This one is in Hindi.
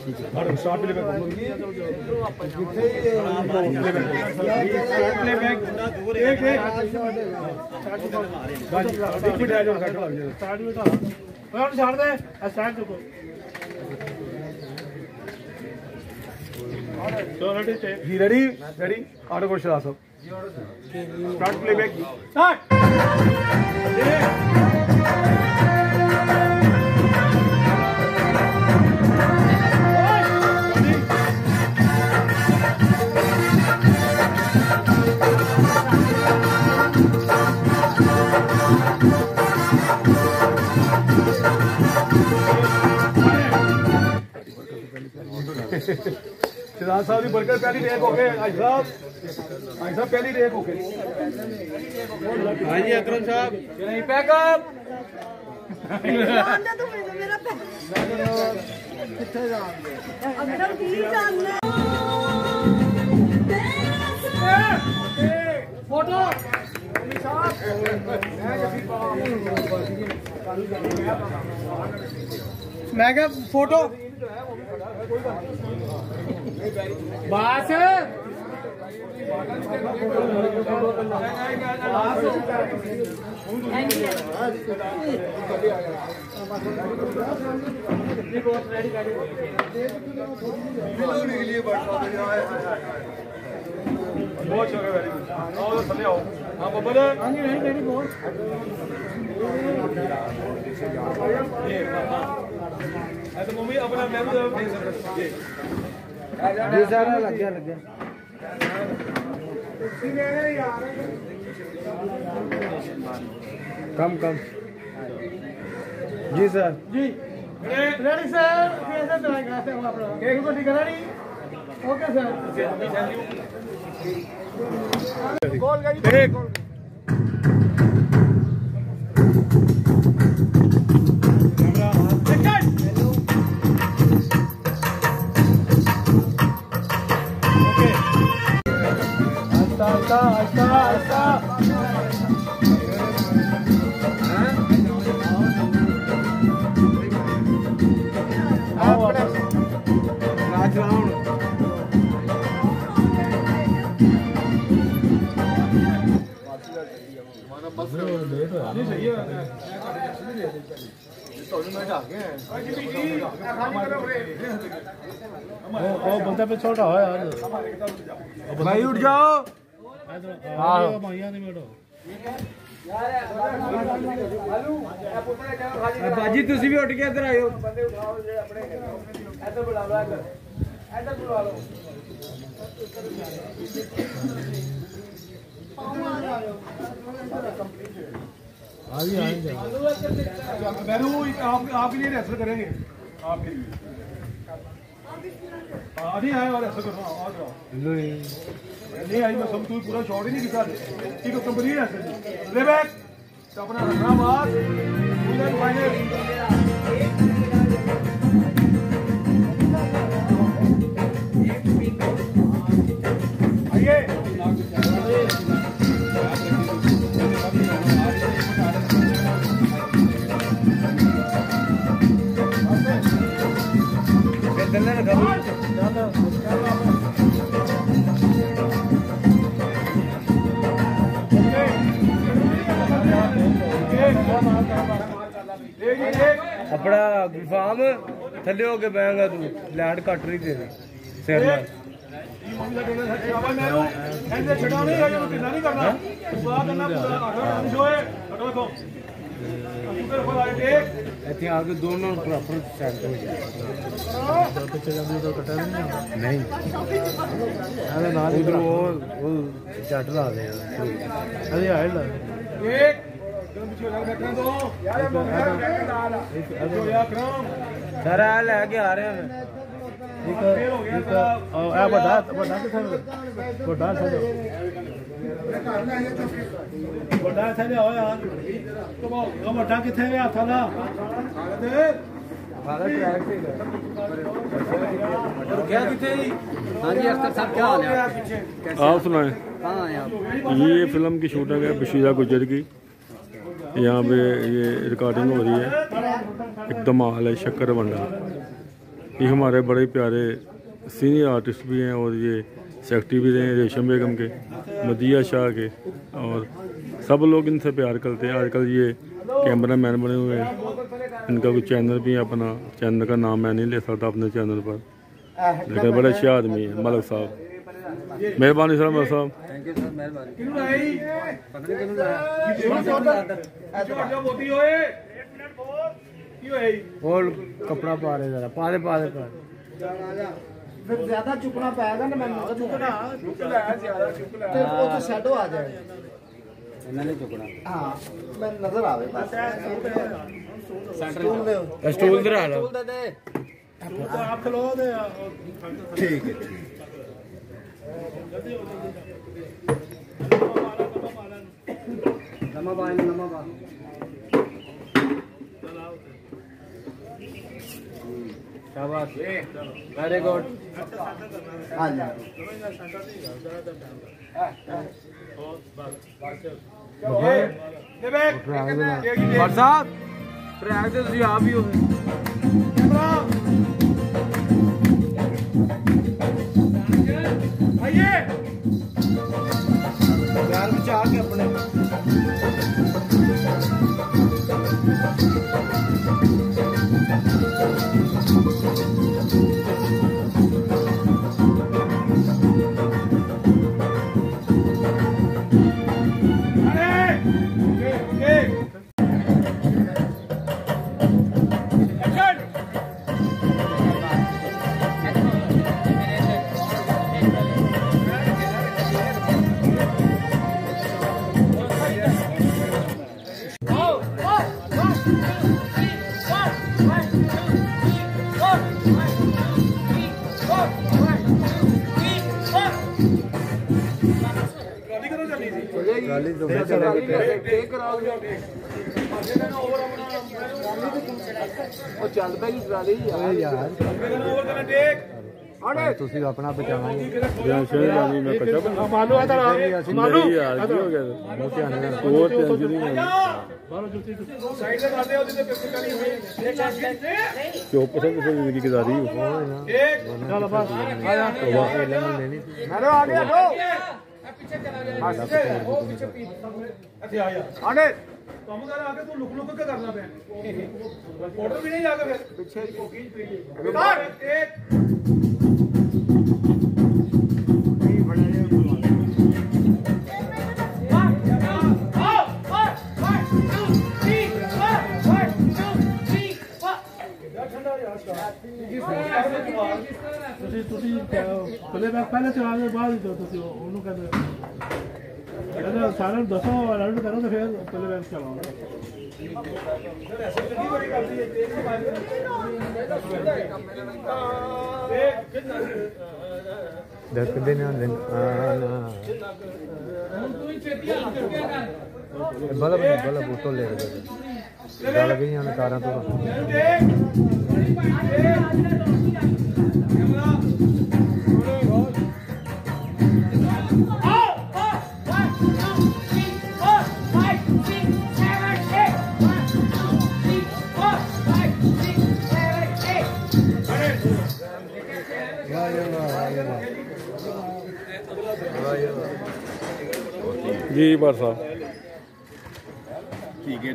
Start playback ready ready order करो शराब साहब स्टार्ट प्लेबैक स्टार्ट सिद्धार्थ साहब की बरकत पहली रेक हो गए भाई साहब पहली रेक हो गई हाँ जी अकरम साहब नहीं पैकअप फोटो मैं क्या फोटो बस बहुत शुक्रिया वेरी गुड आओ थले आओ हाँ बब्बल हाँ जी रेडी बहुत तो मम्मी अपना मैं जी सर लग गया कम जी सर जी रेडी सर कैसे दवाई खाते हो आप लोग केक को ठीक है रेडी ओके सर गोल गई एक बंदा पे छोटा हो यार भाई उठ जाओ बाजी तुसी भी उठ के इधर आयो आपके लिए रेसल करेंगे आपके लिए नहीं आए और ऐसा करना नहीं आई मैं सब तू पूरा शॉट ही नहीं दिखा दे ठीक है कंपनी है ले बैक अपना रखना बात फाइनल आइए अपना गुलफाम थले होके बहेगा तू लैंड कट रही तेरी सिर इतने आगे दोनों प्रॉपर सेट हो जाए नहीं उधर वो चट ला दे अरे हाइड ला सर लैके आ रहे हैं आप सुनाए। ये फिल्म की शूटिंग है बशीरा गुजर की। यहाँ पे ये रिकॉर्डिंग हो रही है। एक धमाल है शक्कर बंडा। ये हमारे बड़े प्यारे सीनियर आर्टिस्ट भी हैं और ये सेक्रेटरी भी रहे हैं रेशम बेगम के, मदिया शाह के, और सब लोग इनसे प्यार करते हैं। आजकल ये कैमरा मैन बने हुए हैं। इनका कोई चैनल भी है अपना, चैनल का नाम मैं नहीं ले सकता अपने चैनल पर, लेकिन बड़े अच्छे आदमी हैं मलिक साहब। मेहरबानी सर मलिक साहब। और कपड़ा पा रहे जरा पा दे फिर ज्यादा चुकना पाएगा ना, मैं चुकना तो वो तो शैडो आ जाएगा, इन्होंने चुकना। हां मैं नजर आवे बस स्टूल दे आप खलो दे। ठीक है नमक शाबाश वेरी गुड। हाँ जी साहब ट्रैक से तुझे आप ही हो आइए यार बचा के अपने ਤੁਸੀਂ ਆਪਣਾ ਬਚਾਵਾਂਗੇ ਮਾਲੂ ਇਧਰ ਆ ਮਾਲੂ ਯਾਰ ਕੀ ਹੋ ਗਿਆ ਮੂੰਹ ਧਿਆਨ ਨਾਲ ਹੋਰ ਟੈਨਸ਼ਨ ਨਹੀਂ ਬਾਹਰੋਂ ਜੁੱਤੀ ਸਾਈਡ ਤੇ ਕਰਦੇ ਉਹਦੇ ਤੇ ਪਿੱਛੇ ਕਰੀ ਹੋਈ ਚੁੱਪ ਸੇ ਕਿਸੇ ਜ਼ਿੰਦਗੀ ਗੁਜ਼ਾਰੀ ਹੋ ਚਲ ਬਸ ਆ ਜਾ ਮੈਨੇ ਆ ਗਿਆ ਲੋ पीछे चला जाए वो पीछे अच्छा आ जा आगे तुम कर आगे तू लुक के करना पे रिपोर्टर भी नहीं आगे फिर पीछे एक पहले चला बाद सारे दसों रन करो तो फिर पहले बैक चलाओ। बल्ब बल्ब उतो ले गल गई कारा तो जी बार साहब ठीक है